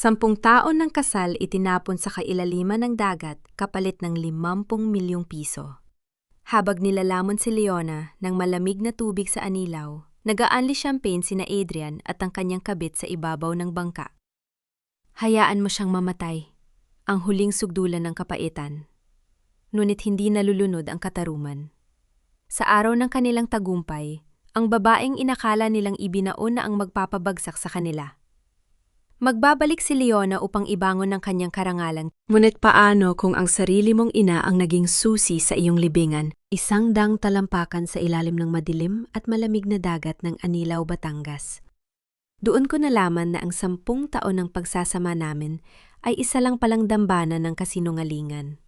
10 taon ng kasal itinapon sa kailaliman ng dagat kapalit ng 50 milyong piso. Habang nilalamon si Leona ng malamig na tubig sa anilaw, nag-aanli champagne sina Adrian at ang kanyang kabit sa ibabaw ng bangka. Hayaan mo siyang mamatay, ang huling sugdulan ng kapaitan. Ngunit hindi nalulunod ang kataruman. Sa araw ng kanilang tagumpay, ang babaeng inakala nilang ibinaon na ang magpapabagsak sa kanila. Magbabalik si Leona upang ibangon ng kanyang karangalan. Ngunit paano kung ang sarili mong ina ang naging susi sa iyong libingan? Isang dang talampakan sa ilalim ng madilim at malamig na dagat ng Anilaw, Batangas. Doon ko nalaman na ang 10 taon ng pagsasama namin ay isa lang palang dambana ng kasinungalingan.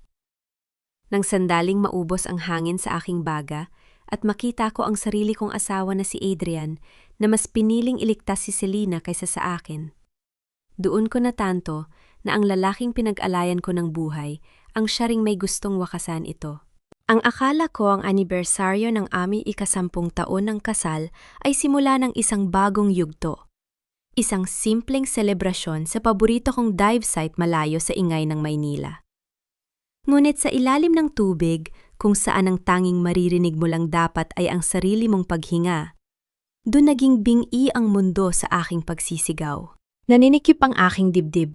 Nang sandaling maubos ang hangin sa aking baga at makita ko ang sarili kong asawa na si Adrian na mas piniling iligtas si Selena kaysa sa akin, doon ko natanto na ang lalaking pinag-alayan ko ng buhay ang siya ring may gustong wakasan ito. Ang akala ko ang anibersaryo ng aming ika-10 taon ng kasal ay simula ng isang bagong yugto. Isang simpleng selebrasyon sa paborito kong dive site malayo sa ingay ng Maynila. Ngunit sa ilalim ng tubig, kung saan ang tanging maririnig mo lang dapat ay ang sarili mong paghinga, doon naging bingi ang mundo sa aking pagsisigaw. Naninikip ang aking dibdib.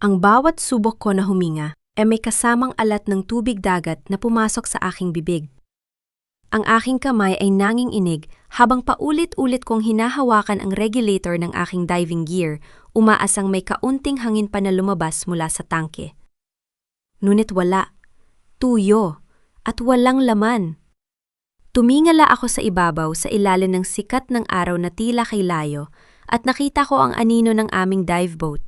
Ang bawat subok ko na huminga ay may kasamang alat ng tubig dagat na pumasok sa aking bibig. Ang aking kamay ay nanginginig habang paulit-ulit kong hinahawakan ang regulator ng aking diving gear, umaasang may kaunting hangin pa na lumabas mula sa tangke. Ngunit wala, tuyo, at walang laman. Tumingala ako sa ibabaw sa ilalim ng sikat ng araw na tila kay layo at nakita ko ang anino ng aming dive boat.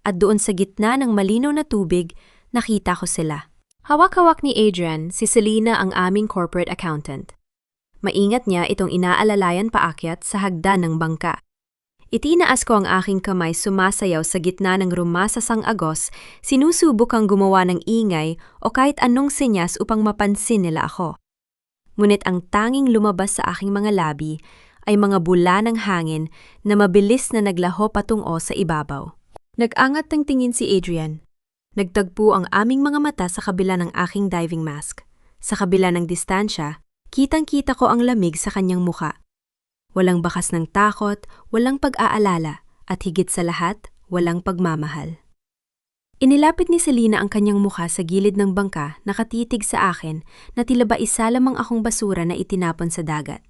At doon sa gitna ng malinaw na tubig, nakita ko sila. Hawak-hawak ni Adrian, si Selena ang aming corporate accountant. Maingat niya itong inaalalayan paakyat sa hagdan ng bangka. Itinaas ko ang aking kamay sumasayaw sa gitna ng rumasasang agos, sinusubok ang gumawa ng ingay o kahit anong senyas upang mapansin nila ako. Ngunit ang tanging lumabas sa aking mga labi ay mga bula ng hangin na mabilis na naglaho patungo sa ibabaw. Nag-angat ng tingin si Adrian. Nagtagpo ang aming mga mata sa kabila ng aking diving mask. Sa kabila ng distansya, kitang-kita ko ang lamig sa kanyang muka. Walang bakas ng takot, walang pag-aalala, at higit sa lahat, walang pagmamahal. Inilapit ni Selena ang kanyang mukha sa gilid ng bangka, nakatitig sa akin na tila ba isa lamang akong basura na itinapon sa dagat.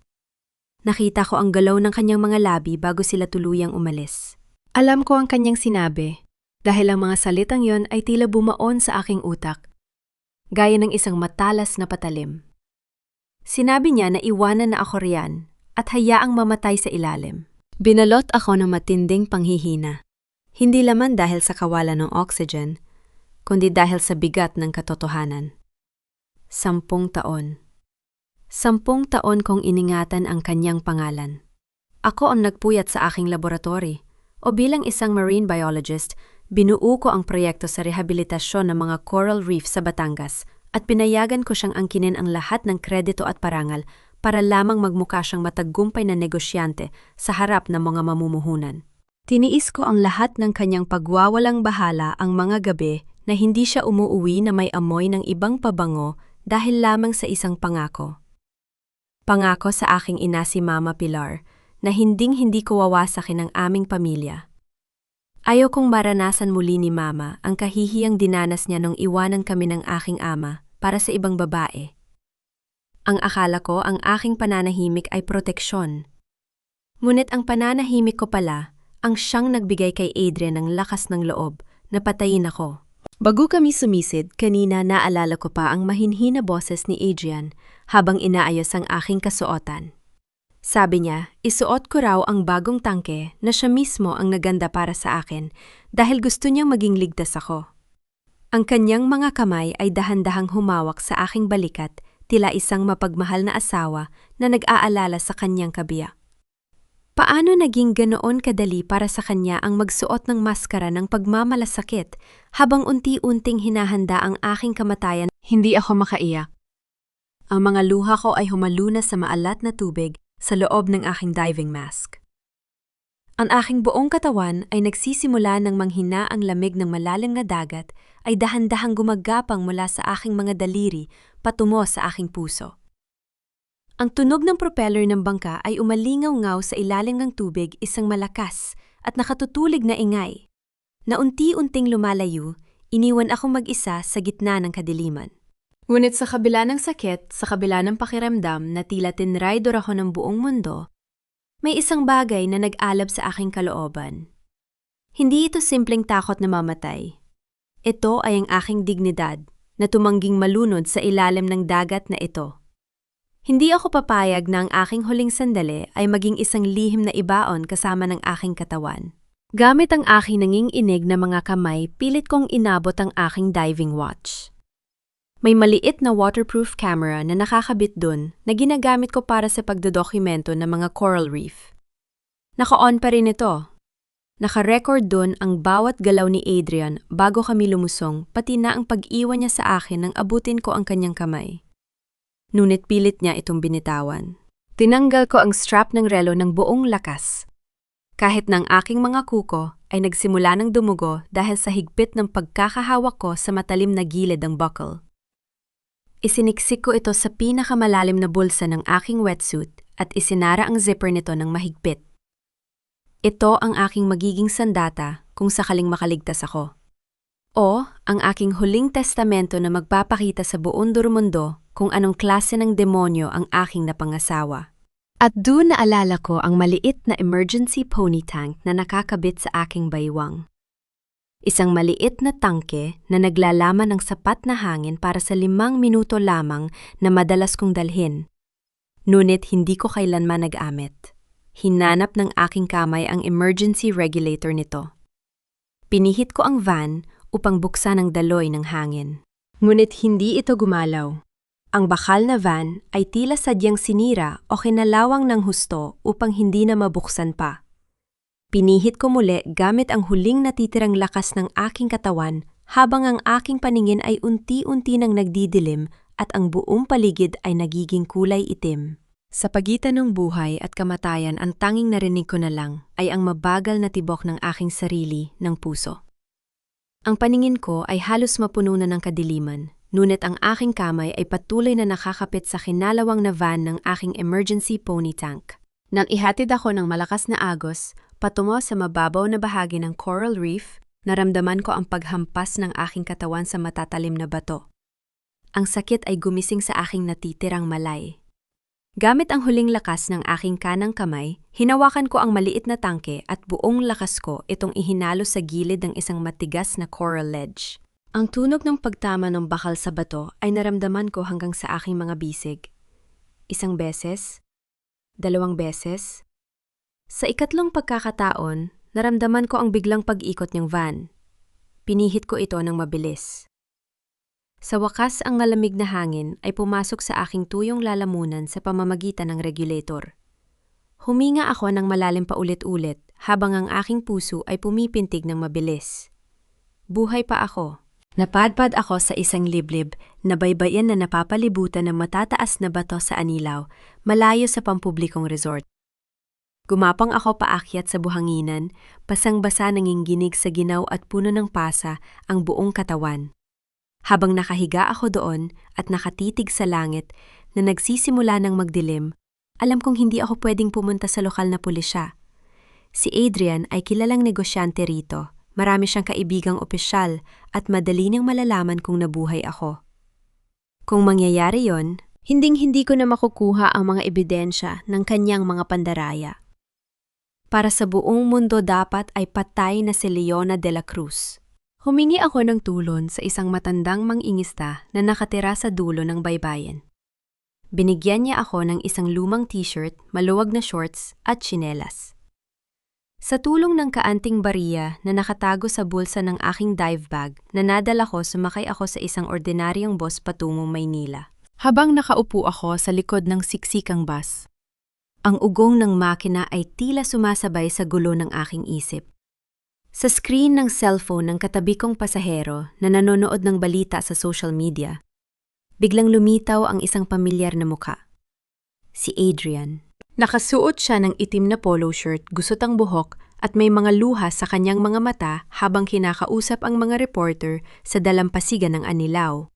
Nakita ko ang galaw ng kanyang mga labi bago sila tuluyang umalis. Alam ko ang kanyang sinabi, dahil ang mga salitang yon ay tila bumaon sa aking utak, gaya ng isang matalas na patalim. Sinabi niya na iwanan na ako riyan at hayaang mamatay sa ilalim. Binalot ako ng matinding panghihina, hindi lamang dahil sa kawalan ng oxygen, kundi dahil sa bigat ng katotohanan. 10 taon. 10 taon kong iningatan ang kanyang pangalan. Ako ang nagpuyat sa aking laboratory, o bilang isang marine biologist, binuo ko ang proyekto sa rehabilitasyon ng mga coral reef sa Batangas at pinayagan ko siyang angkinin ang lahat ng kredito at parangal para lamang magmukha siyang matagumpay na negosyante sa harap ng mga mamumuhunan. Tiniis ko ang lahat ng kanyang pagwawalang bahala ang mga gabi na hindi siya umuuwi na may amoy ng ibang pabango dahil lamang sa isang pangako. Pangako sa aking ina si Mama Pilar na hinding-hindi ko wawasakin ang aming pamilya. Ayaw kong maranasan muli ni Mama ang kahihiyang dinanas niya nung iwanan kami ng aking ama para sa ibang babae. Ang akala ko ang aking pananahimik ay proteksyon. Ngunit ang pananahimik ko pala ang siyang nagbigay kay Adrian ng lakas ng loob na patayin ako. Bago kami sumisid, kanina naalala ko pa ang mahinhin na boses ni Adrian habang inaayos ang aking kasuotan. Sabi niya, isuot ko raw ang bagong tangke na siya mismo ang naganda para sa akin dahil gusto niyang maging ligtas ako. Ang kanyang mga kamay ay dahan-dahang humawak sa aking balikat, tila isang mapagmahal na asawa na nag-aalala sa kanyang kabiyak. Paano naging ganoon kadali para sa kanya ang magsuot ng maskara ng pagmamalasakit habang unti-unting hinahanda ang aking kamatayan? Hindi ako makaiyak. Ang mga luha ko ay humaluna sa maalat na tubig sa loob ng aking diving mask. Ang aking buong katawan ay nagsisimula ng manghina ang lamig ng malalim na dagat ay dahan-dahang gumagapang mula sa aking mga daliri patungo sa aking puso. Ang tunog ng propeller ng bangka ay umalingaw-ngaw sa ilalim ng tubig, isang malakas at nakatutulig na ingay. Na unti-unting lumalayo, iniwan akong mag-isa sa gitna ng kadiliman. Ngunit sa kabila ng sakit, sa kabila ng pakiramdam na tila tinraydor ako ng buong mundo, may isang bagay na nag-alab sa aking kalooban. Hindi ito simpleng takot na mamatay. Ito ay ang aking dignidad na tumangging malunod sa ilalim ng dagat na ito. Hindi ako papayag na ang aking huling sandali ay maging isang lihim na ibaon kasama ng aking katawan. Gamit ang aking nanginginig na mga kamay, pilit kong inabot ang aking diving watch. May maliit na waterproof camera na nakakabit dun na ginagamit ko para sa pagdodokumento ng mga coral reef. Naka-on pa rin ito. Naka-record dun ang bawat galaw ni Adrian bago kami lumusong, pati na ang pag-iwan niya sa akin nang abutin ko ang kanyang kamay. Ngunit pilit niya itong binitawan. Tinanggal ko ang strap ng relo ng buong lakas. Kahit ng aking mga kuko ay nagsimula ng dumugo dahil sa higpit ng pagkakahawak ko sa matalim na gilid ng buckle. Isiniksik ko ito sa pinakamalalim na bulsa ng aking wetsuit at isinara ang zipper nito ng mahigpit. Ito ang aking magiging sandata kung sakaling makaligtas ako. O ang aking huling testamento na magpapakita sa buong mundo kung anong klase ng demonyo ang aking napangasawa. At doon naalala ko ang maliit na emergency pony tank na nakakabit sa aking baywang. Isang maliit na tangke na naglalaman ng sapat na hangin para sa 5 minuto lamang na madalas kong dalhin. Ngunit hindi ko kailanman nag-amit. Hinanap ng aking kamay ang emergency regulator nito. Pinihit ko ang van upang buksan ang daloy ng hangin. Ngunit hindi ito gumalaw. Ang bakal na van ay tila sadyang sinira o kinalawang ng husto upang hindi na mabuksan pa. Pinihit ko muli gamit ang huling natitirang lakas ng aking katawan habang ang aking paningin ay unti-unti nang nagdidilim at ang buong paligid ay nagiging kulay itim. Sa pagitan ng buhay at kamatayan, ang tanging narinig ko na lang ay ang mabagal na tibok ng aking sarili ng puso. Ang paningin ko ay halos mapuno na ng kadiliman. Ngunit ang aking kamay ay patuloy na nakakapit sa kinalawang na van ng aking emergency pony tank. Nang ihatid ako ng malakas na agos patungo sa mababaw na bahagi ng coral reef, naramdaman ko ang paghampas ng aking katawan sa matatalim na bato. Ang sakit ay gumising sa aking natitirang malay. Gamit ang huling lakas ng aking kanang kamay, hinawakan ko ang maliit na tangke at buong lakas ko itong ihinalo sa gilid ng isang matigas na coral ledge. Ang tunog ng pagtama ng bakal sa bato ay naramdaman ko hanggang sa aking mga bisig. 1 beses, 2 beses. Sa ikatlong pagkakataon, naramdaman ko ang biglang pag-ikot ng van. Pinihit ko ito ng mabilis. Sa wakas, ang malamig na hangin ay pumasok sa aking tuyong lalamunan sa pamamagitan ng regulator. Huminga ako ng malalim pa ulit-ulit habang ang aking puso ay pumipintig ng mabilis. Buhay pa ako. Napadpad ako sa isang liblib na baybayin na napapalibutan ng matataas na bato sa anilaw, malayo sa pampublikong resort. Gumapang ako paakyat sa buhanginan, basang-basa nanginginig sa ginaw at puno ng pasa ang buong katawan. Habang nakahiga ako doon at nakatitig sa langit na nagsisimula ng magdilim, alam kong hindi ako pwedeng pumunta sa lokal na pulisya. Si Adrian ay kilalang negosyante rito. Marami siyang kaibigang opisyal at madali niyang malalaman kung nabuhay ako. Kung mangyayari yon, hinding-hindi ko na makukuha ang mga ebidensya ng kanyang mga pandaraya. Para sa buong mundo dapat ay patay na si Leona de la Cruz. Humingi ako ng tulon sa isang matandang mangingista na nakatira sa dulo ng baybayin. Binigyan niya ako ng isang lumang t-shirt, maluwag na shorts at tsinelas. Sa tulong ng kaanting bariya na nakatago sa bulsa ng aking dive bag, nanadala ko sumakay ako sa isang ordinaryong bus patungong Maynila. Habang nakaupo ako sa likod ng siksikang bus, ang ugong ng makina ay tila sumasabay sa gulo ng aking isip. Sa screen ng cellphone ng katabi kong pasahero na nanonood ng balita sa social media, biglang lumitaw ang isang pamilyar na muka. Si Adrian. Nakasuot siya ng itim na polo shirt, gusot ang buhok at may mga luha sa kanyang mga mata habang kinakausap ang mga reporter sa dalampasigan ng Anilao.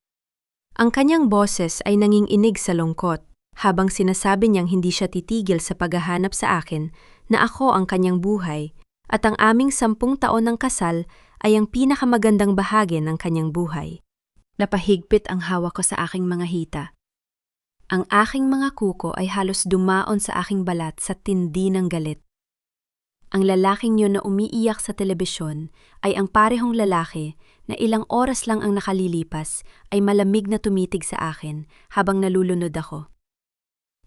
Ang kanyang boses ay nanginginig sa lungkot habang sinasabi niyang hindi siya titigil sa paghahanap sa akin na ako ang kanyang buhay at ang aming 10 taon ng kasal ay ang pinakamagandang bahagi ng kanyang buhay. Napahigpit ang hawak ko sa aking mga hita. Ang aking mga kuko ay halos dumaon sa aking balat sa tindi ng galit. Ang lalaking yun na umiiyak sa telebisyon ay ang parehong lalaki na ilang oras lang ang nakalilipas ay malamig na tumitig sa akin habang nalulunod ako.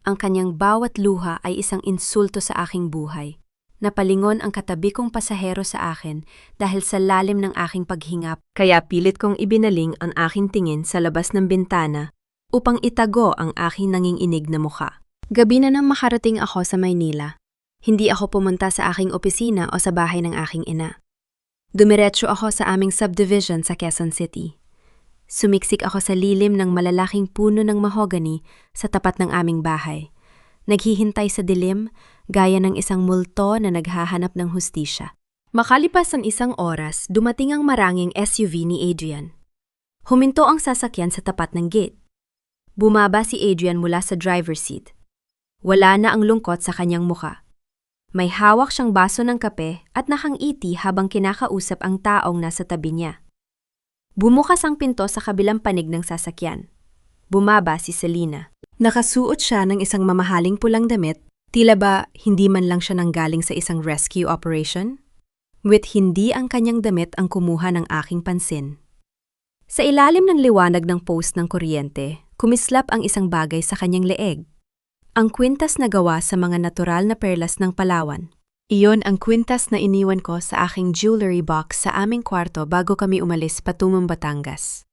Ang kanyang bawat luha ay isang insulto sa aking buhay. Napalingon ang katabi kong pasahero sa akin dahil sa lalim ng aking paghingap, kaya pilit kong ibinaling ang aking tingin sa labas ng bintana upang itago ang aking nanginginig na mukha. Gabi na nang makarating ako sa Maynila. Hindi ako pumunta sa aking opisina o sa bahay ng aking ina. Dumiretso ako sa aming subdivision sa Quezon City. Sumiksik ako sa lilim ng malalaking puno ng mahogany sa tapat ng aming bahay. Naghihintay sa dilim, gaya ng isang multo na naghahanap ng hustisya. Makalipas ang 1 oras, dumating ang maranging SUV ni Adrian. Huminto ang sasakyan sa tapat ng gate. Bumaba si Adrian mula sa driver's seat. Wala na ang lungkot sa kanyang muka. May hawak siyang baso ng kape at nakangiti habang kinakausap ang taong nasa tabi niya. Bumukas ang pinto sa kabilang panig ng sasakyan. Bumaba si Selena. Nakasuot siya ng isang mamahaling pulang damit. Tila ba hindi man lang siya nanggaling sa isang rescue operation? With hindi ang kanyang damit ang kumuha ng aking pansin. Sa ilalim ng liwanag ng post ng kuryente, kumislap ang isang bagay sa kanyang leeg. Ang kwintas na gawa sa mga natural na perlas ng Palawan. Iyon ang kwintas na iniwan ko sa aking jewelry box sa aming kwarto bago kami umalis patungong Batangas.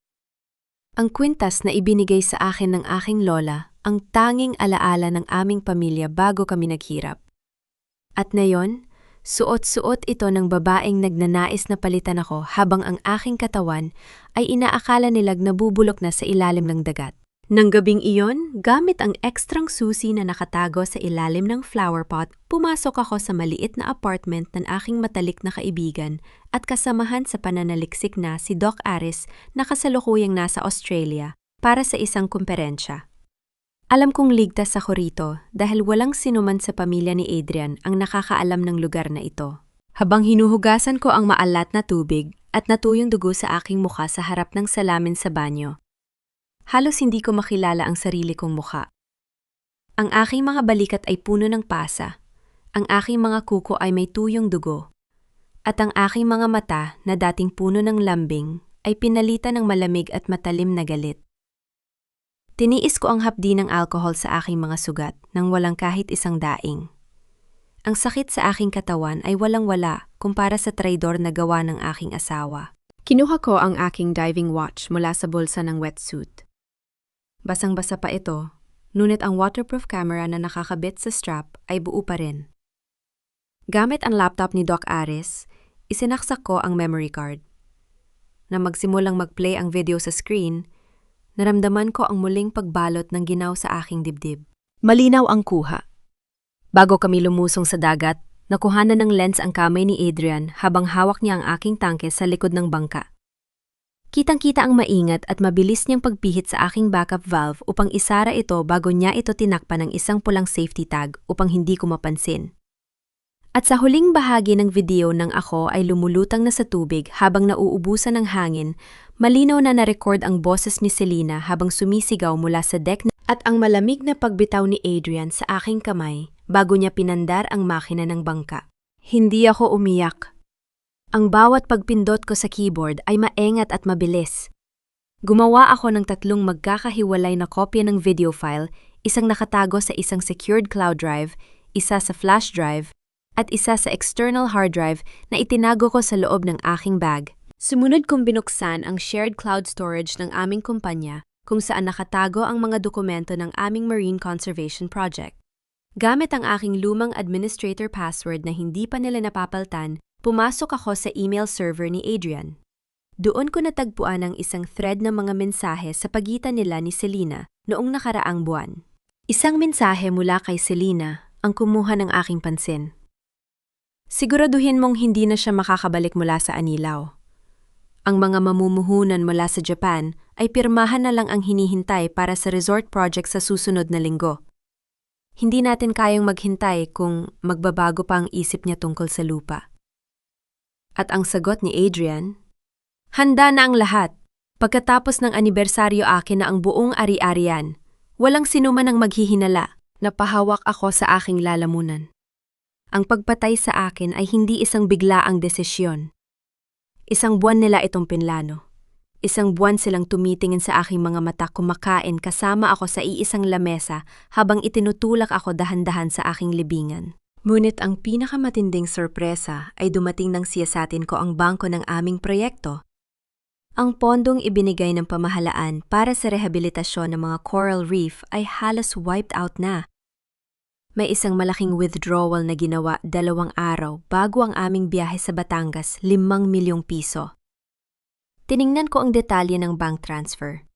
Ang kwintas na ibinigay sa akin ng aking lola, ang tanging alaala ng aming pamilya bago kami naghirap. At ngayon, suot-suot ito ng babaeng nagnanais na palitan ako habang ang aking katawan ay inaakala nilag nabubulok na sa ilalim ng dagat. Nang gabing iyon, gamit ang ekstrang susi na nakatago sa ilalim ng flower pot, pumasok ako sa maliit na apartment ng aking matalik na kaibigan at kasamahan sa pananaliksik na si Doc Aris na kasalukuyang nasa Australia para sa isang kumperensya. Alam kong ligtas ako rito dahil walang sinuman sa pamilya ni Adrian ang nakakaalam ng lugar na ito. Habang hinuhugasan ko ang maalat na tubig at natuyong dugo sa aking mukha sa harap ng salamin sa banyo, halos hindi ko makilala ang sarili kong mukha. Ang aking mga balikat ay puno ng pasa, ang aking mga kuko ay may tuyong dugo, at ang aking mga mata na dating puno ng lambing ay pinalitan ng malamig at matalim na galit. Tiniis ko ang hapdi ng alkohol sa aking mga sugat nang walang kahit isang daing. Ang sakit sa aking katawan ay walang-wala kumpara sa traidor na gawa ng aking asawa. Kinuha ko ang aking diving watch mula sa bulsa ng wetsuit. Basang-basa pa ito, ngunit ang waterproof camera na nakakabit sa strap ay buo pa rin. Gamit ang laptop ni Doc Aris, isinaksak ko ang memory card. Nang magsimulang mag-play ang video sa screen, naramdaman ko ang muling pagbalot ng ginaw sa aking dibdib. Malinaw ang kuha. Bago kami lumusong sa dagat, nakuhanan ng lens ang kamay ni Adrian habang hawak niya ang aking tangke sa likod ng bangka. Kitang-kita ang maingat at mabilis niyang pagpihit sa aking backup valve upang isara ito bago niya ito tinakpan ng isang pulang safety tag upang hindi ko mapansin. At sa huling bahagi ng video nang ako ay lumulutang na sa tubig habang nauubusan ng hangin, malinaw na na-record ang boses ni Selena habang sumisigaw mula sa deck at ang malamig na pagbitaw ni Adrian sa aking kamay bago niya pinandar ang makina ng bangka. Hindi ako umiyak. Ang bawat pagpindot ko sa keyboard ay maengat at mabilis. Gumawa ako ng 3 magkakahiwalay na kopya ng video file, isang nakatago sa isang secured cloud drive, isa sa flash drive, at isa sa external hard drive na itinago ko sa loob ng aking bag. Sumunod kong binuksan ang shared cloud storage ng aming kumpanya kung saan nakatago ang mga dokumento ng aming marine conservation project. Gamit ang aking lumang administrator password na hindi pa nila napapaltan, pumasok ako sa email server ni Adrian. Doon ko natagpuan ang isang thread ng mga mensahe sa pagitan nila ni Selena noong nakaraang buwan. Isang mensahe mula kay Selena ang kumuha ng aking pansin. Siguraduhin mong hindi na siya makakabalik mula sa Anilaw. Ang mga mamumuhunan mula sa Japan ay pirmahan na lang ang hinihintay para sa resort project sa susunod na linggo. Hindi natin kayang maghintay kung magbabago pa ang isip niya tungkol sa lupa. At ang sagot ni Adrian, handa na ang lahat. Pagkatapos ng anibersaryo akin na ang buong ari-arian, walang sinuman ang maghihinala. Napahawak ako sa aking lalamunan. Ang pagpatay sa akin ay hindi isang biglaang desisyon. Isang buwan nila itong pinlano. Isang buwan silang tumitingin sa aking mga mata kumakain kasama ako sa iisang lamesa habang itinutulak ako dahan-dahan sa aking libingan. Ngunit ang pinakamatinding sorpresa ay dumating nang siyasatin ko ang bangko ng aming proyekto. Ang pondong ibinigay ng pamahalaan para sa rehabilitasyon ng mga coral reef ay halos wiped out na. May isang malaking withdrawal na ginawa 2 araw bago ang aming biyahe sa Batangas, 5 milyong piso. Tiningnan ko ang detalye ng bank transfer.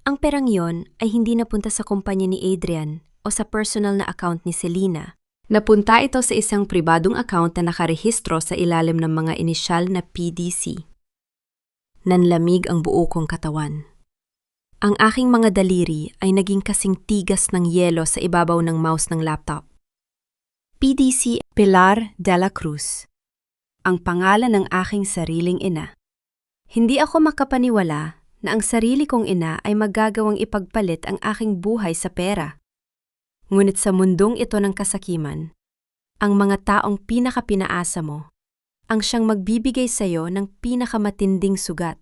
Ang perang yon ay hindi napunta sa kumpanya ni Adrian o sa personal na account ni Selena. Napunta ito sa isang pribadong account na nakarehistro sa ilalim ng mga inisyal na PDC. Nanlamig ang buo kong katawan. Ang aking mga daliri ay naging kasing tigas ng yelo sa ibabaw ng mouse ng laptop. PDC Pilar de la Cruz. Ang pangalan ng aking sariling ina. Hindi ako makapaniwala na ang sarili kong ina ay magagawang ipagpalit ang aking buhay sa pera. Ngunit sa mundong ito ng kasakiman, ang mga taong pinakapinaasa mo ang siyang magbibigay sa iyo ng pinakamatinding sugat.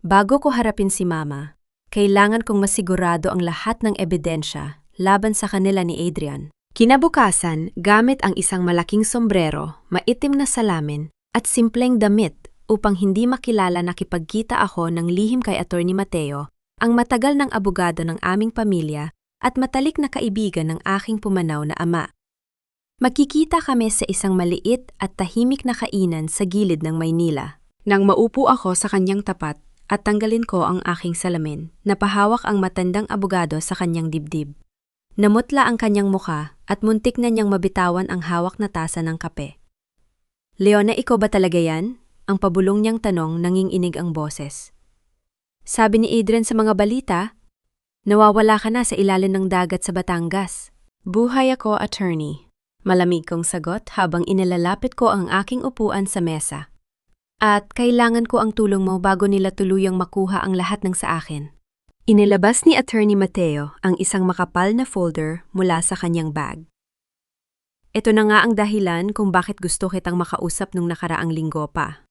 Bago ko harapin si Mama, kailangan kong masigurado ang lahat ng ebidensya laban sa kanila ni Adrian. Kinabukasan, gamit ang isang malaking sombrero, maitim na salamin, at simpleng damit upang hindi makilala nakipagkita ako ng lihim kay Attorney Mateo, ang matagal ng abogado ng aming pamilya at matalik na kaibigan ng aking pumanaw na ama. Makikita kami sa isang maliit at tahimik na kainan sa gilid ng Maynila. Nang maupo ako sa kanyang tapat at tanggalin ko ang aking salamin, napahawak ang matandang abogado sa kanyang dibdib. Namutla ang kanyang muka at muntik na niyang mabitawan ang hawak na tasa ng kape. Leona, ikaw ba talaga yan? Ang pabulong niyang tanong nanginginig ang boses. Sabi ni Adrian sa mga balita, nawawala ka na sa ilalim ng dagat sa Batangas. Buhay ako, attorney. Malamig kong sagot habang inilalapit ko ang aking upuan sa mesa. At kailangan ko ang tulong mo bago nila tuluyang makuha ang lahat ng sa akin. Inilabas ni Attorney Mateo ang isang makapal na folder mula sa kanyang bag. Ito na nga ang dahilan kung bakit gusto kitang makausap nung nakaraang linggo pa.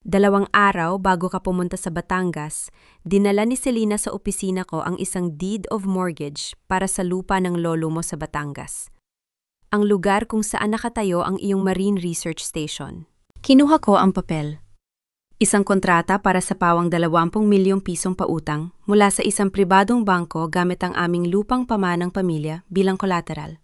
2 araw bago ka pumunta sa Batangas, dinala ni Selena sa opisina ko ang isang deed of mortgage para sa lupa ng lolo mo sa Batangas. Ang lugar kung saan nakatayo ang iyong marine research station. Kinuha ko ang papel. Isang kontrata para sa pawang 20 milyong pisong pautang mula sa isang pribadong bangko gamit ang aming lupang pamanang pamilya bilang collateral.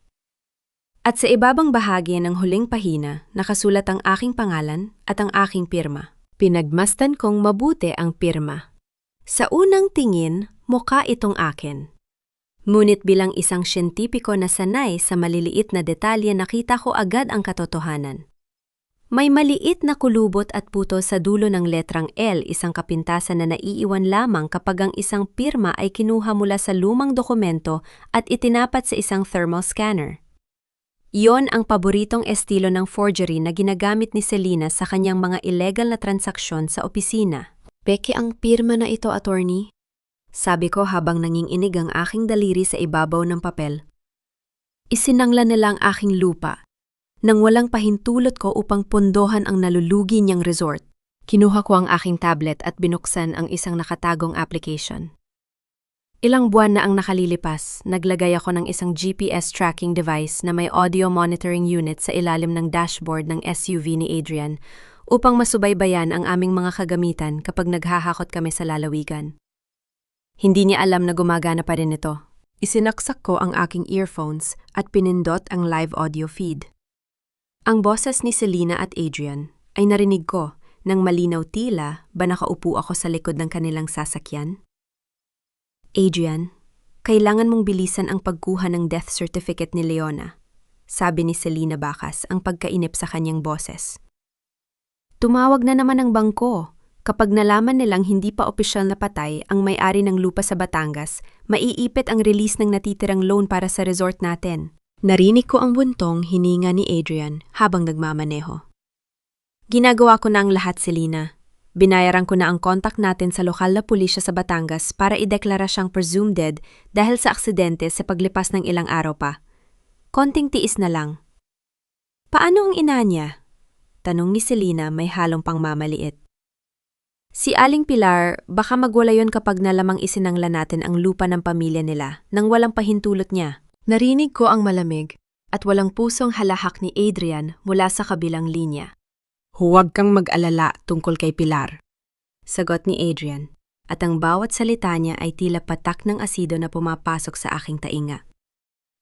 At sa ibabang bahagi ng huling pahina, nakasulat ang aking pangalan at ang aking pirma. Pinagmasdan kong mabuti ang pirma. Sa unang tingin, mukha itong akin. Ngunit bilang isang siyentipiko na sanay sa maliliit na detalye, nakita ko agad ang katotohanan. May maliit na kulubot at puto sa dulo ng letrang L, isang kapintasan na naiiwan lamang kapag ang isang pirma ay kinuha mula sa lumang dokumento at itinapat sa isang thermal scanner. Iyon ang paboritong estilo ng forgery na ginagamit ni Selena sa kanyang mga illegal na transaksyon sa opisina. Peke ang pirma na ito, attorney. Sabi ko habang nanginginig ang aking daliri sa ibabaw ng papel. Isinangla nila ang aking lupa. Nang walang pahintulot ko upang pondohan ang nalulugi niyang resort, kinuha ko ang aking tablet at binuksan ang isang nakatagong application. Ilang buwan na ang nakalilipas, naglagay ako ng isang GPS tracking device na may audio monitoring unit sa ilalim ng dashboard ng SUV ni Adrian upang masubaybayan ang aming mga kagamitan kapag naghahakot kami sa lalawigan. Hindi niya alam na gumagana pa rin ito. Isinaksak ko ang aking earphones at pinindot ang live audio feed. Ang boses ni Selena at Adrian ay narinig ko nang malinaw tila ba nakaupo ako sa likod ng kanilang sasakyan. Adrian, kailangan mong bilisan ang pagkuha ng death certificate ni Leona. sabi ni Selina bakas ang pagkainip sa kanyang boses. Tumawag na naman ang bangko. Kapag nalaman nilang hindi pa opisyal na patay ang may-ari ng lupa sa Batangas, maiipit ang release ng natitirang loan para sa resort natin. Narinig ko ang buntong hininga ni Adrian habang nagmamaneho. Ginagawa ko na ang lahat, Selina. Binayaran ko na ang kontak natin sa lokal na pulisya sa Batangas para ideklara siyang presumed dead dahil sa aksidente sa paglipas ng ilang araw pa. Konting tiis na lang. Paano ang ina niya? Tanong ni Selina may halong pangmamaliit. Si Aling Pilar, baka magwala yon kapag nalamang isinangla natin ang lupa ng pamilya nila nang walang pahintulot niya. Narinig ko ang malamig at walang pusong halahak ni Adrian mula sa kabilang linya. Huwag kang mag-alala tungkol kay Pilar, sagot ni Adrian, at ang bawat salita niya ay tila patak ng asido na pumapasok sa aking tainga.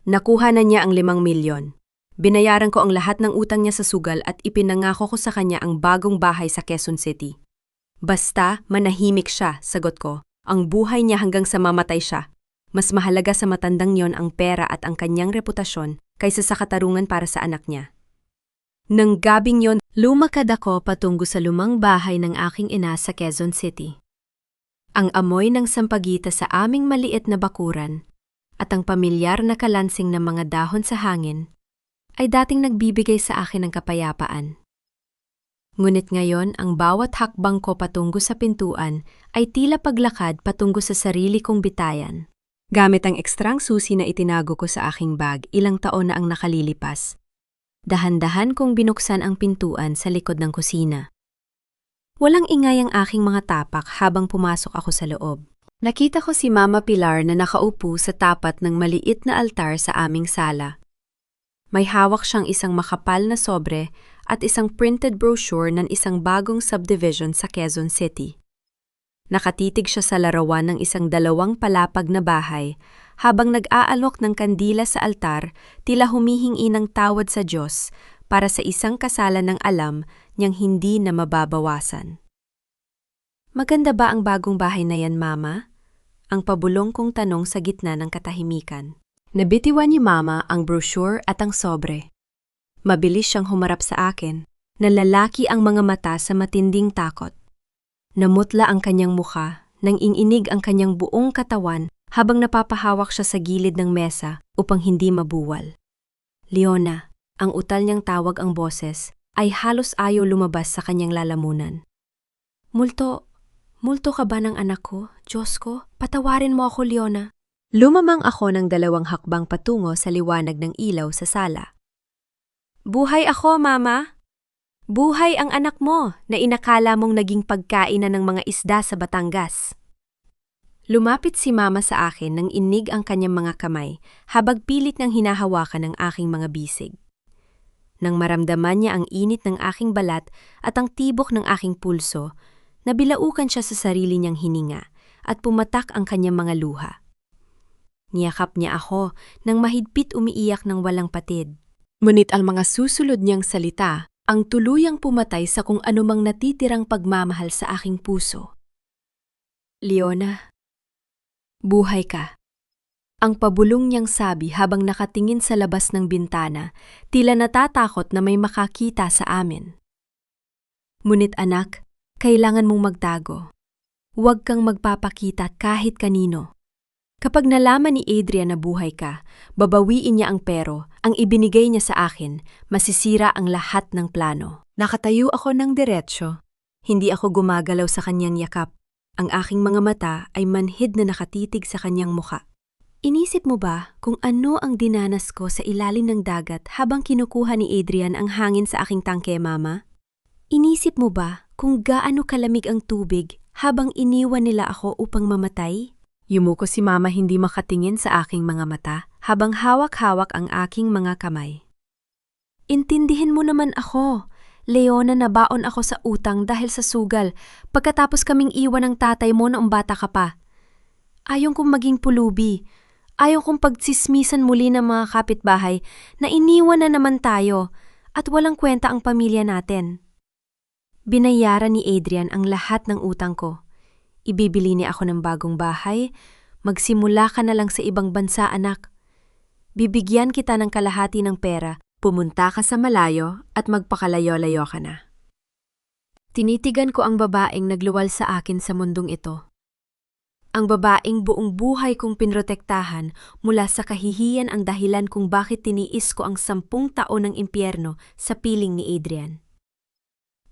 Nakuha na niya ang 5 milyon. Binayaran ko ang lahat ng utang niya sa sugal at ipinangako ko sa kanya ang bagong bahay sa Quezon City. Basta manahimik siya, sagot ko. Ang buhay niya hanggang sa mamatay siya. Mas mahalaga sa matandang yon ang pera at ang kanyang reputasyon kaysa sa katarungan para sa anak niya. Nang gabing yon, lumakad ako patungo sa lumang bahay ng aking ina sa Quezon City. Ang amoy ng sampagita sa aming maliit na bakuran at ang pamilyar na kalansing ng mga dahon sa hangin ay dating nagbibigay sa akin ng kapayapaan. Ngunit ngayon, ang bawat hakbang ko patungo sa pintuan ay tila paglakad patungo sa sarili kong bitayan. Gamit ang ekstrang susi na itinago ko sa aking bag, ilang taon na ang nakalilipas. Dahan-dahan kong binuksan ang pintuan sa likod ng kusina. Walang ingay ang aking mga tapak habang pumasok ako sa loob. Nakita ko si Mama Pilar na nakaupo sa tapat ng maliit na altar sa aming sala. May hawak siyang isang makapal na sobre at isang printed brochure ng isang bagong subdivision sa Quezon City. Nakatitig siya sa larawan ng isang 2 palapag na bahay habang nag-aalok ng kandila sa altar, tila humihingi ng tawad sa Diyos para sa isang kasalan ng alam niyang hindi na mababawasan. Maganda ba ang bagong bahay na yan, Mama? Ang pabulong kong tanong sa gitna ng katahimikan. Nabitiwan ni Mama ang brochure at ang sobre. Mabilis siyang humarap sa akin, nalalaki ang mga mata sa matinding takot. Namutla ang kanyang mukha, nang inginig ang kanyang buong katawan habang napapahawak siya sa gilid ng mesa upang hindi mabuwal. Leona, ang utal niyang tawag ang boses, ay halos ayaw lumabas sa kanyang lalamunan. Multo ka ba ng anak ko? Diyos ko, patawarin mo ako, Leona. Lumamang ako ng 2 hakbang patungo sa liwanag ng ilaw sa sala. Buhay ako, Mama. Buhay ang anak mo na inakala mong naging pagkain na ng mga isda sa Batangas. Lumapit si Mama sa akin nang inig ang kanyang mga kamay habang pilit niyang hinahawakan ang aking mga bisig. Nang maramdaman niya ang init ng aking balat at ang tibok ng aking pulso, nabilaukan siya sa sarili niyang hininga at pumatak ang kanyang mga luha. Niyakap niya ako nang mahigpit umiiyak ng walang patid. Ngunit ang mga susunod niyang salita ang tuluyang pumatay sa kung anumang natitirang pagmamahal sa aking puso. Leona, buhay ka. Ang pabulong niyang sabi habang nakatingin sa labas ng bintana, tila natatakot na may makakita sa amin. Ngunit anak, kailangan mong magtago. Huwag kang magpapakita kahit kanino. Kapag nalaman ni Adrian na buhay ka, babawiin niya ang pero, ang ibinigay niya sa akin, masisira ang lahat ng plano. Nakatayo ako ng diretsyo. Hindi ako gumagalaw sa kanyang yakap. Ang aking mga mata ay manhid na nakatitig sa kanyang muka. Inisip mo ba kung ano ang dinanas ko sa ilalim ng dagat habang kinukuha ni Adrian ang hangin sa aking tangke, Mama? Inisip mo ba kung gaano kalamig ang tubig habang iniwan nila ako upang mamatay? Yumuko si Mama hindi makatingin sa aking mga mata habang hawak-hawak ang aking mga kamay. Intindihin mo naman ako. Leona, nabaon ako sa utang dahil sa sugal pagkatapos kaming iwan ng tatay mo noong bata ka pa. Ayaw kong maging pulubi. Ayaw kong pagsismisan muli ng mga kapitbahay na iniwan na naman tayo at walang kwenta ang pamilya natin. Binayaran ni Adrian ang lahat ng utang ko. Ibibili niya ako ng bagong bahay. Magsimula ka na lang sa ibang bansa, anak. Bibigyan kita ng kalahati ng pera, pumunta ka sa malayo at magpakalayo-layo ka na. Tinitigan ko ang babaeng nagluwal sa akin sa mundong ito. Ang babaeng buong buhay kong pinrotektahan mula sa kahihiyan ang dahilan kung bakit tiniis ko ang 10 taon ng impyerno sa piling ni Adrian.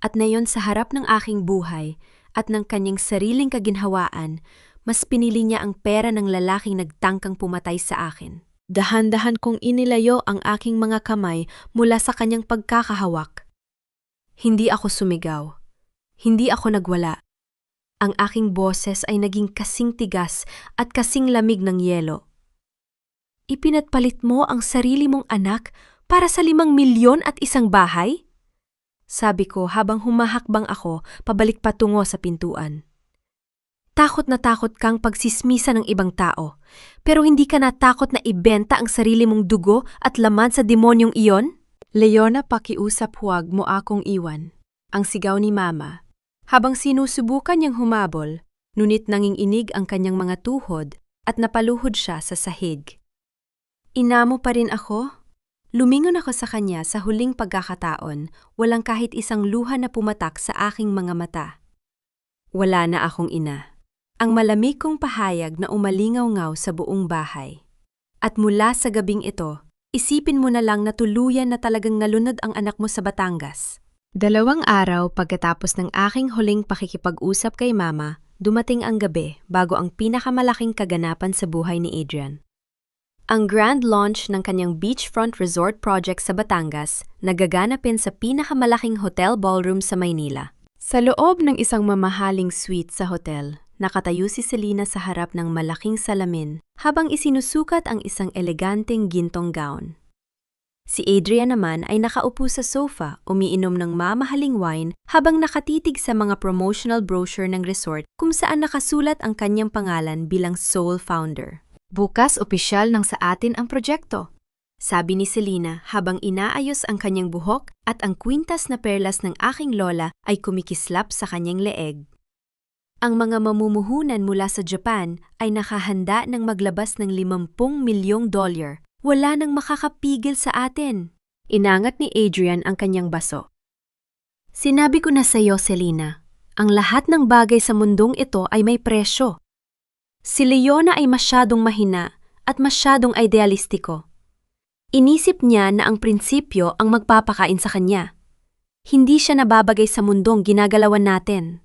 At ngayon sa harap ng aking buhay at ng kanyang sariling kaginhawaan, mas pinili niya ang pera ng lalaking nagtangkang pumatay sa akin. Dahan-dahan kong inilayo ang aking mga kamay mula sa kanyang pagkakahawak. Hindi ako sumigaw. Hindi ako nagwala. Ang aking boses ay naging kasing tigas at kasing lamig ng yelo. Ipinatpalit mo ang sarili mong anak para sa 5,000,000 at isang bahay? Sabi ko habang humahakbang ako pabalik patungo sa pintuan. Takot na takot kang pagsismisa ng ibang tao, pero hindi ka natakot na ibenta ang sarili mong dugo at laman sa demonyong iyon? Leona, pakiusap, huwag mo akong iwan. Ang sigaw ni Mama. Habang sinusubukan niyang humabol, ngunit nanginginig ang kanyang mga tuhod at napaluhod siya sa sahig. Ina mo pa rin ako? Lumingon ako sa kanya sa huling pagkakataon, walang kahit isang luha na pumatak sa aking mga mata. Wala na akong ina. Ang malamig kong pahayag na umalingaw-ngaw sa buong bahay. At mula sa gabing ito, isipin mo na lang na tuluyan na talagang nalunod ang anak mo sa Batangas. 2 araw pagkatapos ng aking huling pakikipag-usap kay Mama, dumating ang gabi bago ang pinakamalaking kaganapan sa buhay ni Adrian. Ang grand launch ng kanyang beachfront resort project sa Batangas nagaganapin sa pinakamalaking hotel ballroom sa Maynila. Sa loob ng isang mamahaling suite sa hotel, nakatayo si Selena sa harap ng malaking salamin habang isinusukat ang isang eleganteng gintong gown. Si Adrian naman ay nakaupo sa sofa, umiinom ng mamahaling wine habang nakatitig sa mga promotional brochure ng resort kung saan nakasulat ang kanyang pangalan bilang sole founder. Bukas opisyal ng sa atin ang proyekto, sabi ni Selena habang inaayos ang kanyang buhok at ang kwintas na perlas ng aking lola ay kumikislap sa kanyang leeg. Ang mga mamumuhunan mula sa Japan ay nakahanda ng maglabas ng $50,000,000. Wala nang makakapigil sa atin. Inangat ni Adrian ang kanyang baso. Sinabi ko na sa iyo, Selena, ang lahat ng bagay sa mundong ito ay may presyo. Si Leona ay masyadong mahina at masyadong idealistiko. Inisip niya na ang prinsipyo ang magpapakain sa kanya. Hindi siya nababagay sa mundong ginagalawan natin.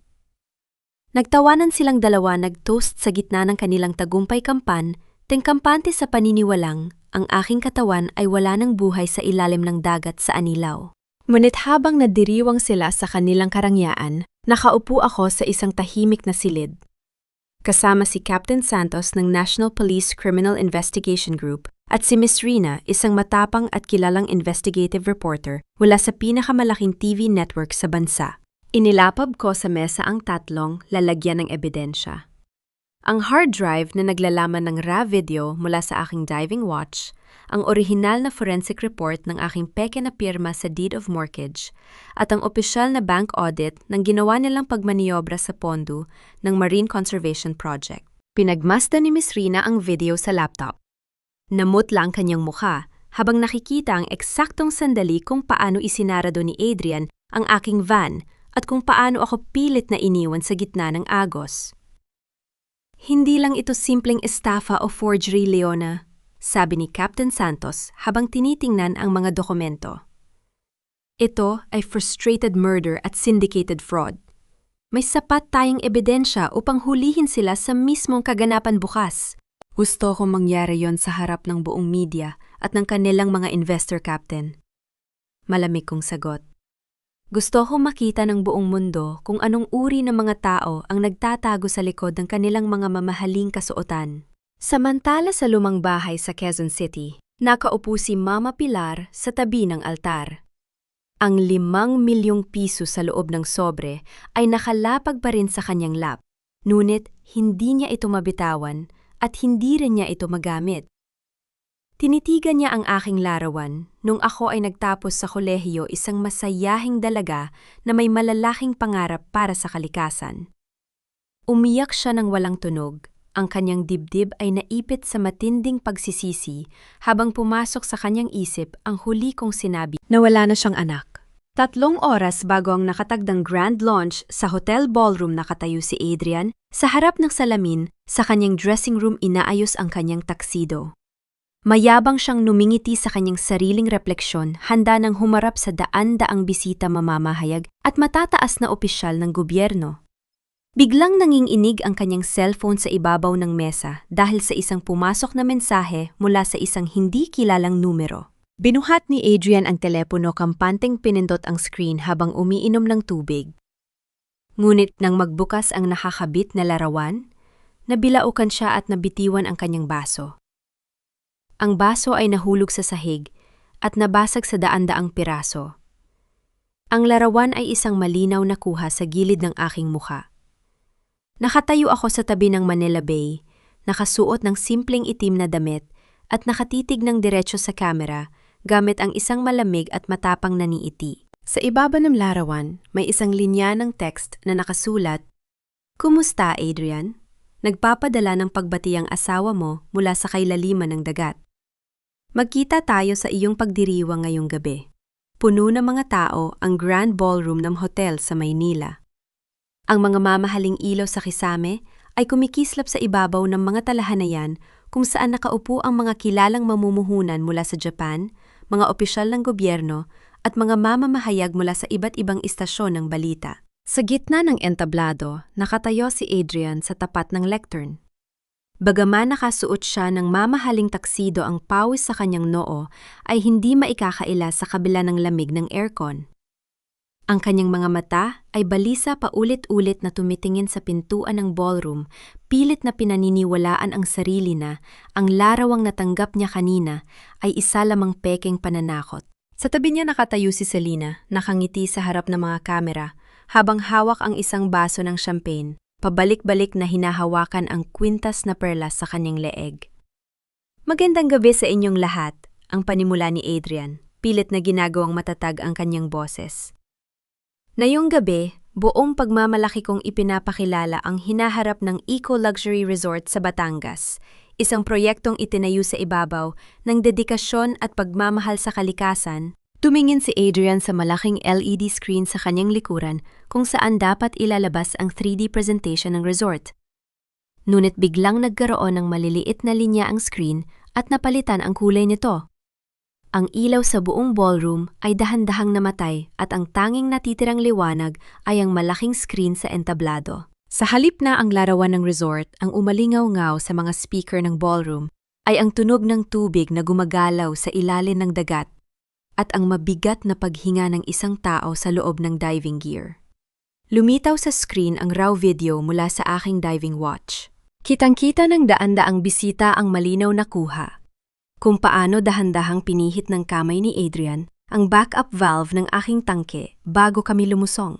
Nagtawanan silang dalawa, nag-toast sa gitna ng kanilang tagumpay kampan, tengkampante sa paniniwalang ang aking katawan ay wala ng buhay sa ilalim ng dagat sa anilaw. Ngunit habang nadiriwang sila sa kanilang karangyaan, nakaupo ako sa isang tahimik na silid. Kasama si Captain Santos ng National Police Criminal Investigation Group at si Miss Rina, isang matapang at kilalang investigative reporter mula sa pinakamalaking TV network sa bansa. Inilapab ko sa mesa ang tatlong lalagyan ng ebidensya. Ang hard drive na naglalaman ng RAW video mula sa aking diving watch, ang orihinal na forensic report ng aking peke na pirma sa deed of mortgage, at ang opisyal na bank audit ng ginawa nilang pagmaniobra sa pondo ng Marine Conservation Project. Pinagmasdan ni Miss Rina ang video sa laptop. Namutla ang kanyang mukha habang nakikita ang eksaktong sandali kung paano isinarado ni Adrian ang aking van at kung paano ako pilit na iniwan sa gitna ng agos. Hindi lang ito simpleng estafa o forgery, Leona, sabi ni Captain Santos habang tinitingnan ang mga dokumento. Ito ay frustrated murder at syndicated fraud. May sapat tayong ebidensya upang hulihin sila sa mismong kaganapan bukas. Gusto kong mangyari yon sa harap ng buong media at ng kanilang mga investor, Captain. Malamig kong sagot. Gusto kong makita ng buong mundo kung anong uri ng mga tao ang nagtatago sa likod ng kanilang mga mamahaling kasuotan. Samantala sa lumang bahay sa Quezon City, nakaupo si Mama Pilar sa tabi ng altar. Ang 5,000,000 piso sa loob ng sobre ay nakalapag pa rin sa kanyang lap, ngunit hindi niya ito mabitawan at hindi rin niya ito magamit. Tinitigan niya ang aking larawan nung ako ay nagtapos sa kolehiyo, isang masayahing dalaga na may malalaking pangarap para sa kalikasan. Umiyak siya ng walang tunog Ang kanyang dibdib ay naipit sa matinding pagsisisi habang pumasok sa kanyang isip ang huli kong sinabi na wala na siyang anak. 3 oras bago ang nakatagdang grand launch sa hotel ballroom nakatayo si Adrian, sa harap ng salamin, sa kanyang dressing room inaayos ang kanyang taksido. Mayabang siyang numingiti sa kanyang sariling refleksyon, handa nang humarap sa daan-daang bisita mamamahayag at matataas na opisyal ng gobyerno. Biglang nanginginig ang kanyang cellphone sa ibabaw ng mesa dahil sa isang pumasok na mensahe mula sa isang hindi kilalang numero. Binuhat ni Adrian ang telepono, kampanteng pinindot ang screen habang umiinom ng tubig. Ngunit nang magbukas ang nakakabit na larawan, nabilaukan siya at nabitiwan ang kanyang baso. Ang baso ay nahulog sa sahig at nabasag sa daan-daang piraso. Ang larawan ay isang malinaw na kuha sa gilid ng aking mukha. Nakatayo ako sa tabi ng Manila Bay, nakasuot ng simpleng itim na damit at nakatitig ng diretso sa kamera gamit ang isang malamig at matapang na niiti. Sa ibaba ng larawan, may isang linya ng text na nakasulat, "Kumusta, Adrian? Nagpapadala ng pagbati ang asawa mo mula sa kailaliman ng dagat. Magkita tayo sa iyong pagdiriwang ngayong gabi. Puno ng mga tao ang Grand Ballroom ng hotel sa Maynila. Ang mga mamahaling ilaw sa kisame ay kumikislap sa ibabaw ng mga talahanayan kung saan nakaupo ang mga kilalang mamumuhunan mula sa Japan, mga opisyal ng gobyerno at mga mamamahayag mula sa iba't ibang istasyon ng balita." Sa gitna ng entablado, nakatayo si Adrian sa tapat ng lectern. Bagaman nakasuot siya ng mamahaling taksido, ang pawis sa kanyang noo ay hindi maikakaila sa kabila ng lamig ng aircon. Ang kanyang mga mata ay balisa paulit-ulit na tumitingin sa pintuan ng ballroom, pilit na pinaniniwalaan ang sarili na ang larawang natanggap niya kanina ay isa lamang pekeng pananakot. Sa tabi niya nakatayo si Selena, nakangiti sa harap ng mga kamera, habang hawak ang isang baso ng champagne, pabalik-balik na hinahawakan ang kwintas na perlas sa kanyang leeg. "Magandang gabi sa inyong lahat," ang panimula ni Adrian, pilit na ginagawang matatag ang kanyang boses. Ngayong gabi, buong pagmamalaki kong ipinapakilala ang hinaharap ng Eco Luxury Resort sa Batangas, isang proyektong itinayo sa ibabaw ng dedikasyon at pagmamahal sa kalikasan. Tumingin si Adrian sa malaking LED screen sa kanyang likuran kung saan dapat ilalabas ang 3D presentation ng resort. Ngunit biglang nagkaroon ng maliliit na linya ang screen at napalitan ang kulay nito. Ang ilaw sa buong ballroom ay dahan-dahang namatay at ang tanging natitirang liwanag ay ang malaking screen sa entablado. Sa halip na ang larawan ng resort, ang umalingaw-ngaw sa mga speaker ng ballroom ay ang tunog ng tubig na gumagalaw sa ilalim ng dagat at ang mabigat na paghinga ng isang tao sa loob ng diving gear. Lumitaw sa screen ang raw video mula sa aking diving watch. Kitang-kita ng daan-daang bisita ang malinaw na kuha. Kung paano dahan-dahang pinihit ng kamay ni Adrian ang backup valve ng aking tangke bago kami lumusong.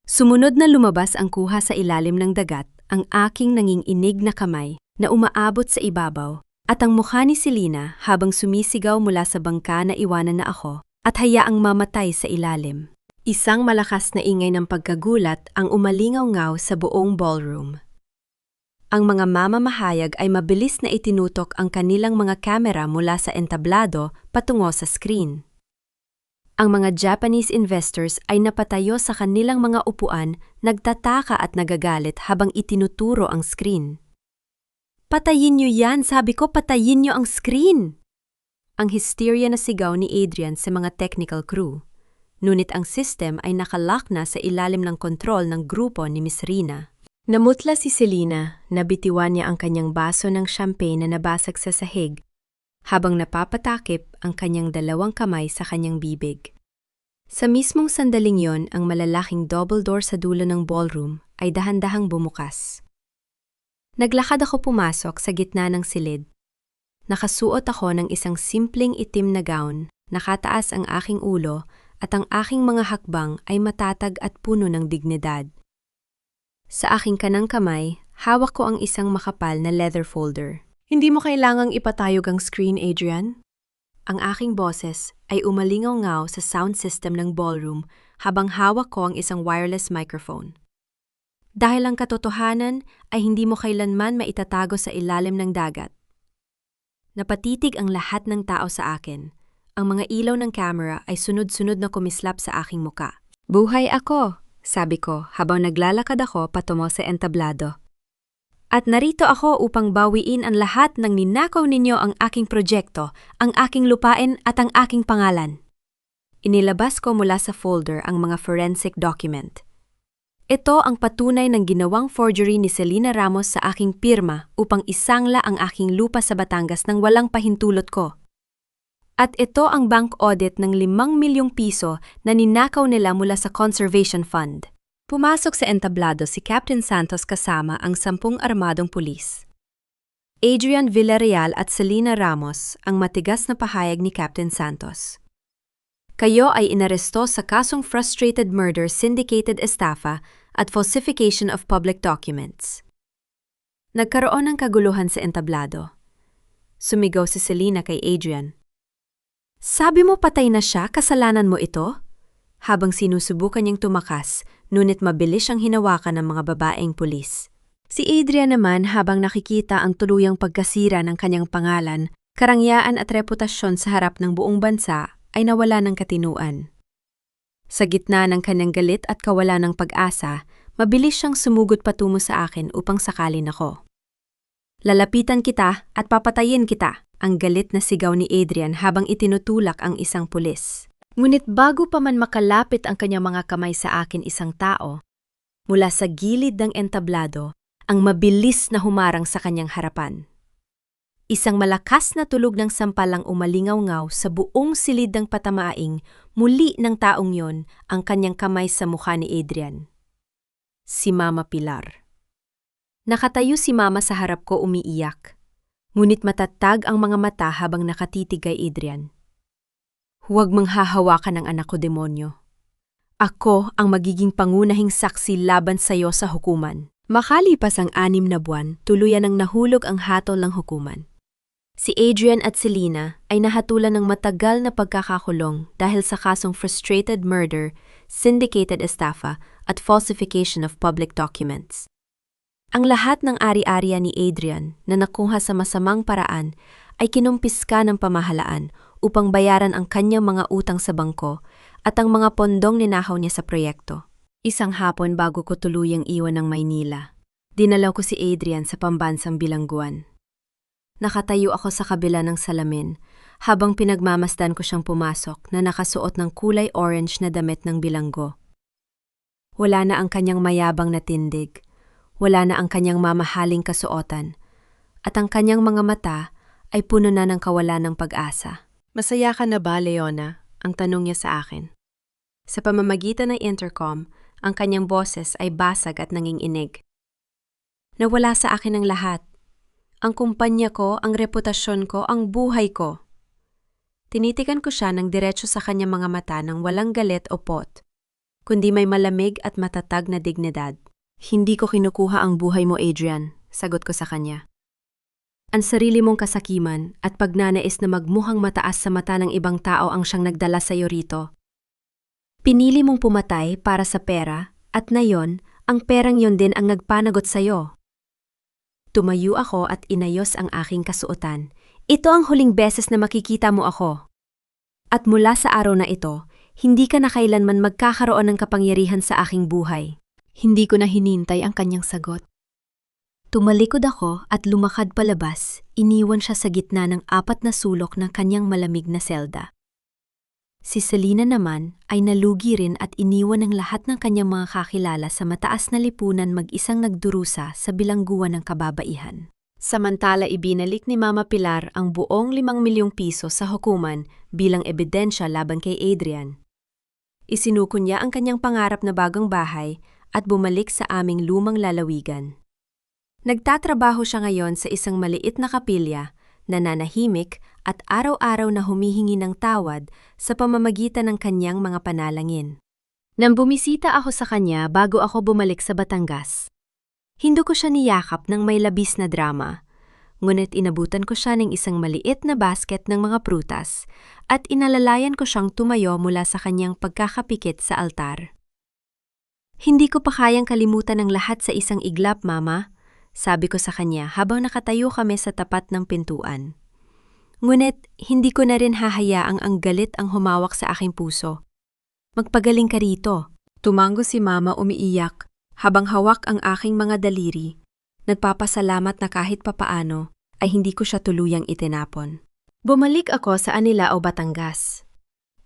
Sumunod na lumabas ang kuha sa ilalim ng dagat, ang aking nanginginig na kamay na umaabot sa ibabaw at ang mukha ni Selena habang sumisigaw mula sa bangka na iwanan na ako at hayaang mamatay sa ilalim. Isang malakas na ingay ng pagkagulat ang umalingaw-ngaw sa buong ballroom. Ang mga mamamahayag ay mabilis na itinutok ang kanilang mga kamera mula sa entablado patungo sa screen. Ang mga Japanese investors ay napatayo sa kanilang mga upuan, nagtataka at nagagalit habang itinuturo ang screen. "Patayin niyo yan! Sabi ko, patayin niyo ang screen!" Ang hysteria na sigaw ni Adrian sa mga technical crew. Ngunit ang system ay nakalock na sa ilalim ng kontrol ng grupo ni Miss Rina. Namutla si Selena, nabitiwan niya ang kanyang baso ng champagne na nabasag sa sahig, habang napapatakip ang kanyang dalawang kamay sa kanyang bibig. Sa mismong sandaling yon, ang malalaking double door sa dulo ng ballroom ay dahan-dahang bumukas. Naglakad ako pumasok sa gitna ng silid. Nakasuot ako ng isang simpleng itim na gown, nakataas ang aking ulo at ang aking mga hakbang ay matatag at puno ng dignidad. Sa aking kanang kamay, hawak ko ang isang makapal na leather folder. "Hindi mo kailangang ipatayog ang screen, Adrian." Ang aking boses ay umalingaw-ngaw sa sound system ng ballroom habang hawak ko ang isang wireless microphone. dahil ang katotohanan ay hindi mo kailanman maitatago sa ilalim ng dagat. Napatitig ang lahat ng tao sa akin. Ang mga ilaw ng camera ay sunod-sunod na kumislap sa aking muka. "Buhay ako," sabi ko habang naglalakad ako patungo sa entablado. "At narito ako upang bawiin ang lahat ng ninakaw ninyo ang aking proyekto, ang aking lupain at ang aking pangalan." Inilabas ko mula sa folder ang mga forensic document. Ito ang patunay ng ginawang forgery ni Selena Ramos sa aking pirma upang isangla ang aking lupa sa Batangas nang walang pahintulot ko. At ito ang bank audit ng 5 milyong piso na ninakaw nila mula sa Conservation Fund. Pumasok sa entablado si Captain Santos kasama ang 10 armadong pulis. Adrian Villarreal at Selena Ramos ang matigas na pahayag ni Captain Santos. "Kayo ay inaresto sa kasong frustrated murder, syndicated estafa at falsification of public documents." Nagkaroon ng kaguluhan sa entablado. Sumigaw si Selena kay Adrian. "Sabi mo patay na siya, kasalanan mo ito?" Habang sinusubukan niyang tumakas, ngunit mabilis siyang hinawakan ng mga babaeng pulis. Si Adrian naman, habang nakikita ang tuluyang pagkasira ng kanyang pangalan, karangyaan at reputasyon sa harap ng buong bansa, ay nawala ng katinuan. Sa gitna ng kanyang galit at kawalan ng pag-asa, mabilis siyang sumugod patungo sa akin upang sakalin ako. "Lalapitan kita at papatayin kita," ang galit na sigaw ni Adrian habang itinutulak ang isang pulis. Ngunit bago pa man makalapit ang kanyang mga kamay sa akin isang tao, mula sa gilid ng entablado, ang mabilis na humarang sa kanyang harapan. Isang malakas na tulog ng sampalang umalingaw-ngaw sa buong silid ng patamaing, muli ng taong yon ang kanyang kamay sa mukha ni Adrian. Si Mama Pilar. Nakatayo si Mama sa harap ko umiiyak. Ngunit matatag ang mga mata habang nakatitig kay Adrian. "Huwag mong hahawakan ang anak ko, demonyo. Ako ang magiging pangunahing saksi laban sa iyo sa hukuman." Makalipas ang 6 na buwan, tuluyan ang nahulog ang hatol ng hukuman. Si Adrian at Selena ay nahatulan ng matagal na pagkakakulong dahil sa kasong frustrated murder, syndicated estafa at falsification of public documents. Ang lahat ng ari-ariya ni Adrian na nakuha sa masamang paraan ay kinumpiska ng pamahalaan upang bayaran ang kanyang mga utang sa bangko at ang mga pondong ninakaw niya sa proyekto. Isang hapon bago ko tuluyang iwan ng Maynila, dinalaw ko si Adrian sa pambansang bilangguan. Nakatayo ako sa kabila ng salamin habang pinagmamasdan ko siyang pumasok na nakasuot ng kulay orange na damit ng bilanggo. Wala na ang kanyang mayabang na tindig, wala na ang kanyang mamahaling kasuotan, at ang kanyang mga mata ay puno na ng kawalan ng pag-asa. "Masaya ka na ba, Leona?" ang tanong niya sa akin. Sa pamamagitan ng intercom, ang kanyang boses ay basag at nanginginig. "Nawala sa akin ang lahat. Ang kumpanya ko, ang reputasyon ko, ang buhay ko." Tinitigan ko siya ng diretso sa kanyang mga mata ng walang galit o pot, kundi may malamig at matatag na dignidad. "Hindi ko kinukuha ang buhay mo, Adrian," sagot ko sa kanya. "Ang sarili mong kasakiman at pagnanais na magmuhang mataas sa mata ng ibang tao ang siyang nagdala sa iyo rito. Pinili mong pumatay para sa pera at nayon, ang perang yon din ang nagpanagot sa iyo." Tumayo ako at inayos ang aking kasuotan. "Ito ang huling beses na makikita mo ako. At mula sa araw na ito, hindi ka na kailanman magkakaroon ng kapangyarihan sa aking buhay." Hindi ko na hinintay ang kanyang sagot. Tumalikod ako at lumakad palabas, iniwan siya sa gitna ng 4 na sulok ng kanyang malamig na selda. Si Selena naman ay nalugi rin at iniwan ang lahat ng kanyang mga kakilala sa mataas na lipunan mag-isang nagdurusa sa bilangguan ng kababaihan. Samantala ibinalik ni Mama Pilar ang buong 5 milyong piso sa hukuman bilang ebidensya laban kay Adrian. Isinuko niya ang kanyang pangarap na bagong bahay at bumalik sa aming lumang lalawigan. Nagtatrabaho siya ngayon sa isang maliit na kapilya, nananahimik at araw-araw na humihingi ng tawad sa pamamagitan ng kanyang mga panalangin. Nang bumisita ako sa kanya bago ako bumalik sa Batangas, hindi ko siya niyakap ng may labis na drama, ngunit inabutan ko siya ng isang maliit na basket ng mga prutas at inalalayan ko siyang tumayo mula sa kanyang pagkakapikit sa altar. Hindi ko pa kayang kalimutan ang lahat sa isang iglap, Mama, sabi ko sa kanya habang nakatayo kami sa tapat ng pintuan. Ngunit hindi ko na rin hahayaang ang galit ang humawak sa aking puso. Magpagaling ka rito. Tumango si Mama umiiyak habang hawak ang aking mga daliri. Nagpapasalamat na kahit papaano ay hindi ko siya tuluyang itinapon. Bumalik ako sa Anilao, Batangas.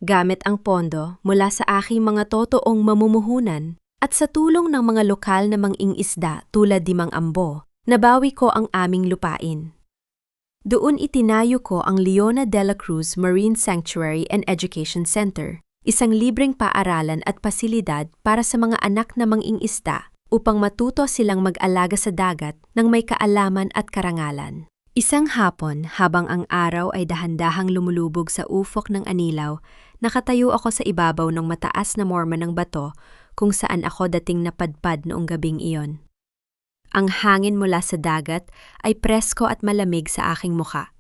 Gamit ang pondo mula sa aking mga totoong mamumuhunan at sa tulong ng mga lokal na manging-isda tulad ni Mang Ambo, nabawi ko ang aming lupain. Doon itinayo ko ang Leona de la Cruz Marine Sanctuary and Education Center, isang libreng paaralan at pasilidad para sa mga anak na manging-isda upang matuto silang mag-alaga sa dagat ng may kaalaman at karangalan. Isang hapon, habang ang araw ay dahan-dahang lumulubog sa ufok ng Anilao, nakatayo ako sa ibabaw ng mataas na morma ng bato kung saan ako dating napadpad noong gabing iyon. Ang hangin mula sa dagat ay presko at malamig sa aking mukha.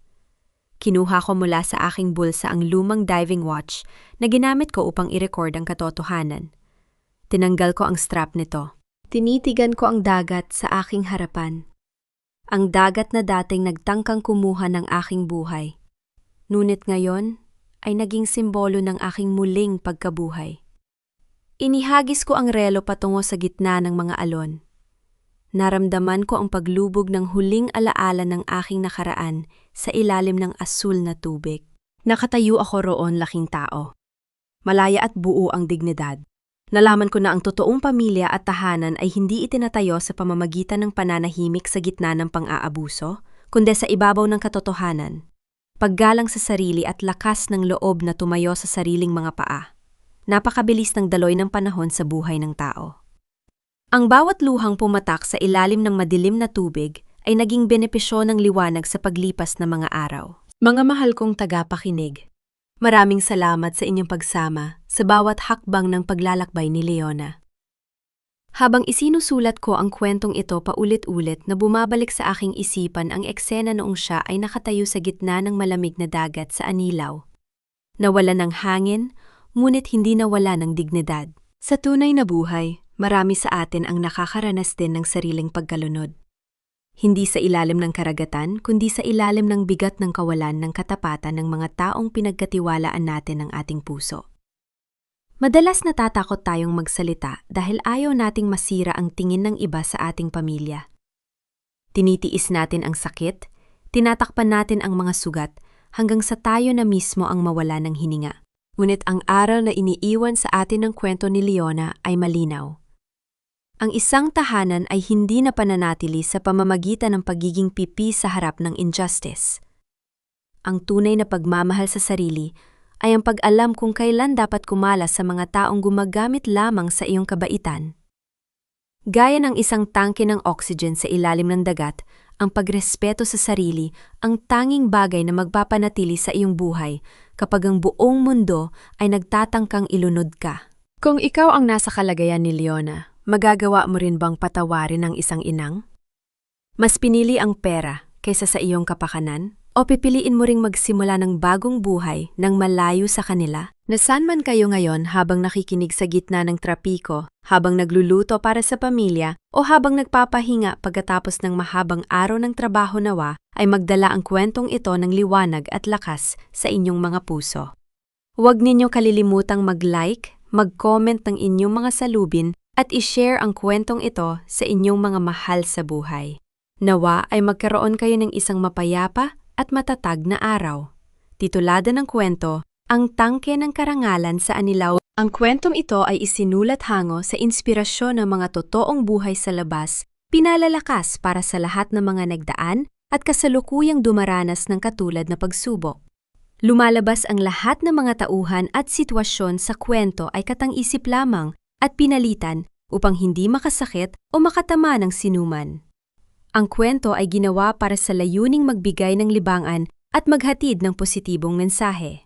Kinuha ko mula sa aking bulsa ang lumang diving watch na ginamit ko upang i-record ang katotohanan. Tinanggal ko ang strap nito. Tinitigan ko ang dagat sa aking harapan. Ang dagat na dating nagtangkang kumuha ng aking buhay. Ngunit ngayon ay naging simbolo ng aking muling pagkabuhay. Inihagis ko ang relo patungo sa gitna ng mga alon. Naramdaman ko ang paglubog ng huling alaala ng aking nakaraan sa ilalim ng asul na tubig. Nakatayo ako roon, laking tao. Malaya at buo ang dignidad. Nalaman ko na ang totoong pamilya at tahanan ay hindi itinatayo sa pamamagitan ng pananahimik sa gitna ng pang-aabuso, kundi sa ibabaw ng katotohanan. Paggalang sa sarili at lakas ng loob na tumayo sa sariling mga paa. Napakabilis ng daloy ng panahon sa buhay ng tao. Ang bawat luhang pumatak sa ilalim ng madilim na tubig ay naging benepisyo ng liwanag sa paglipas ng mga araw. Mga mahal kong tagapakinig, maraming salamat sa inyong pagsama sa bawat hakbang ng paglalakbay ni Leona. Habang isinusulat ko ang kwentong ito paulit-ulit na bumabalik sa aking isipan ang eksena noong siya ay nakatayo sa gitna ng malamig na dagat sa Anilao. Nawala ng hangin, ngunit hindi nawala ng dignidad. Sa tunay na buhay, marami sa atin ang nakakaranas din ng sariling pagkalunod. Hindi sa ilalim ng karagatan, kundi sa ilalim ng bigat ng kawalan ng katapatan ng mga taong pinagkatiwalaan natin ng ating puso. Madalas natatakot tayong magsalita dahil ayaw nating masira ang tingin ng iba sa ating pamilya. Tinitiis natin ang sakit, tinatakpan natin ang mga sugat hanggang sa tayo na mismo ang mawala ng hininga. Ngunit ang aral na iniiwan sa atin ng kwento ni Leona ay malinaw. Ang isang tahanan ay hindi na pananatili sa pamamagitan ng pagiging pipi sa harap ng injustice. Ang tunay na pagmamahal sa sarili ay ang pag-alam kung kailan dapat kumalas sa mga taong gumagamit lamang sa iyong kabaitan. Gaya ng isang tangke ng oxygen sa ilalim ng dagat, ang pagrespeto sa sarili ang tanging bagay na magpapanatili sa iyong buhay kapag ang buong mundo ay nagtatangkang ilunod ka. Kung ikaw ang nasa kalagayan ni Leona, magagawa mo rin bang patawarin ang isang inang? Mas pinili ang pera kaysa sa iyong kapakanan? O pipiliin mo ring magsimula ng bagong buhay nang malayo sa kanila? Nasaan man kayo ngayon habang nakikinig sa gitna ng trapiko, habang nagluluto para sa pamilya, o habang nagpapahinga pagkatapos ng mahabang araw ng trabaho nawa, ay magdala ang kwentong ito ng liwanag at lakas sa inyong mga puso. Huwag ninyo kalilimutang mag-like, mag-comment ng inyong mga salubin, at i-share ang kwentong ito sa inyong mga mahal sa buhay. Nawa ay magkaroon kayo ng isang mapayapa at matatag na araw. Titulada ng kwento, Ang Tangke ng Karangalan sa Anilao. Ang kwentong ito ay isinulat hango sa inspirasyon ng mga totoong buhay sa labas, pinalalakas para sa lahat ng mga nagdaan at kasalukuyang dumaranas ng katulad na pagsubok. Lumalabas ang lahat ng mga tauhan at sitwasyon sa kwento ay katang-isip lamang at pinalitan upang hindi makasakit o makatama ng sinuman. Ang kwento ay ginawa para sa layuning magbigay ng libangan at maghatid ng positibong mensahe.